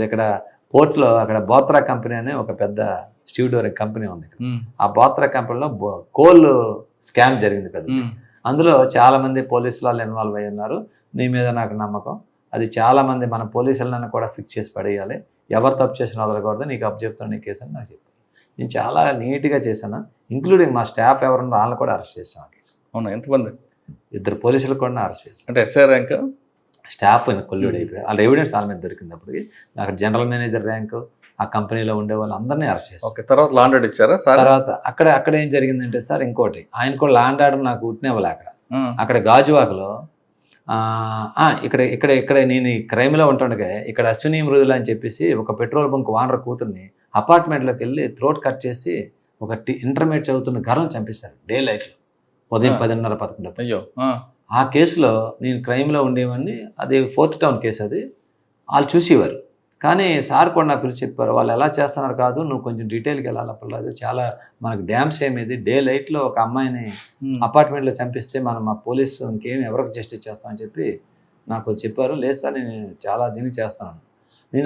ఇక్కడ పోర్ట్లో అక్కడ బోత్రా కంపెనీ అనే ఒక పెద్ద స్టీవ్డోర్ కంపెనీ ఉంది. ఆ బోత్రా కంపెనీలో కోల్ స్కామ్ జరిగింది కదా. అందులో చాలా మంది పోలీసులు వాళ్ళు ఇన్వాల్వ్ అయ్యి ఉన్నారు. నీ మీద నాకు నమ్మకం. అది చాలా మంది మన పోలీసులను కూడా ఫిక్స్ చేసి పడేయాలి. ఎవరు తప్పు చేసిన వదలకూడదు. నీకు అప్పు చెప్తాను నీ కేసు అని నాకు చెప్పాను. నేను చాలా నీట్గా చేశాను. ఇంక్లూడింగ్ మా స్టాఫ్ ఎవరున్నా వాళ్ళని కూడా అరెస్ట్ చేసాం. ఆ కేసు. అవునా? ఎంతమంది? 2 పోలీసులు కూడా అరెస్ట్ చేశాను. అంటే ఎస్ఐ ర్యాంక్ స్టాఫ్ కొల్లుడు అయిపోయారు. వాళ్ళ ఎవిడెన్స్ వాళ్ళ మీద దొరికింది. అప్పటికి నాకు జనరల్ మేనేజర్ ర్యాంకు, ఆ కంపెనీలో ఉండే వాళ్ళు అందరినీ అరెస్ట్ చేశారు. ఓకే. తర్వాత లాండ్ ఆర్డర్ ఇచ్చారా సార్? తర్వాత అక్కడ ఏం జరిగిందంటే సార్, ఇంకోటి ఆయన కూడా ల్యాండ్ ఆర్డర్ నాకు ఉట్టినివ్వలే. అక్కడ గాజువాకలో ఇక్కడ నేను ఈ క్రైమ్లో ఉంటుండగా ఇక్కడ అశ్విని మృదుల అని చెప్పేసి ఒక పెట్రోల్ బంక్ ఓనర్ కూతుర్ని అపార్ట్మెంట్లోకి వెళ్ళి థ్రోట్ కట్ చేసి ఒక ఇంటర్మీడియట్ చదువుతున్న గర్వం చంపేశారు డే లైట్లో ఉదయం 10:30-11. అయ్యో. ఆ కేసులో నేను క్రైమ్లో ఉండేవాడిని. అది 4th టౌన్ కేసు. అది వాళ్ళు చూసేవారు. కానీ సార్ కూడా నాకు పిలిచి చెప్పారు, వాళ్ళు ఎలా చేస్తున్నారు కాదు, నువ్వు కొంచెం డీటెయిల్కి వెళ్ళాలి. అప్పట్లో చాలా మనకు డ్యామ్స్ ఏమేది డే లైట్లో ఒక అమ్మాయిని అపార్ట్మెంట్లో చంపిస్తే మనం మా పోలీసు ఇంకేం ఎవరికి జస్టిస్ చేస్తామని చెప్పి నాకు చెప్పారు. లేదు సార్ నేను చాలా దీనికి చేస్తాను.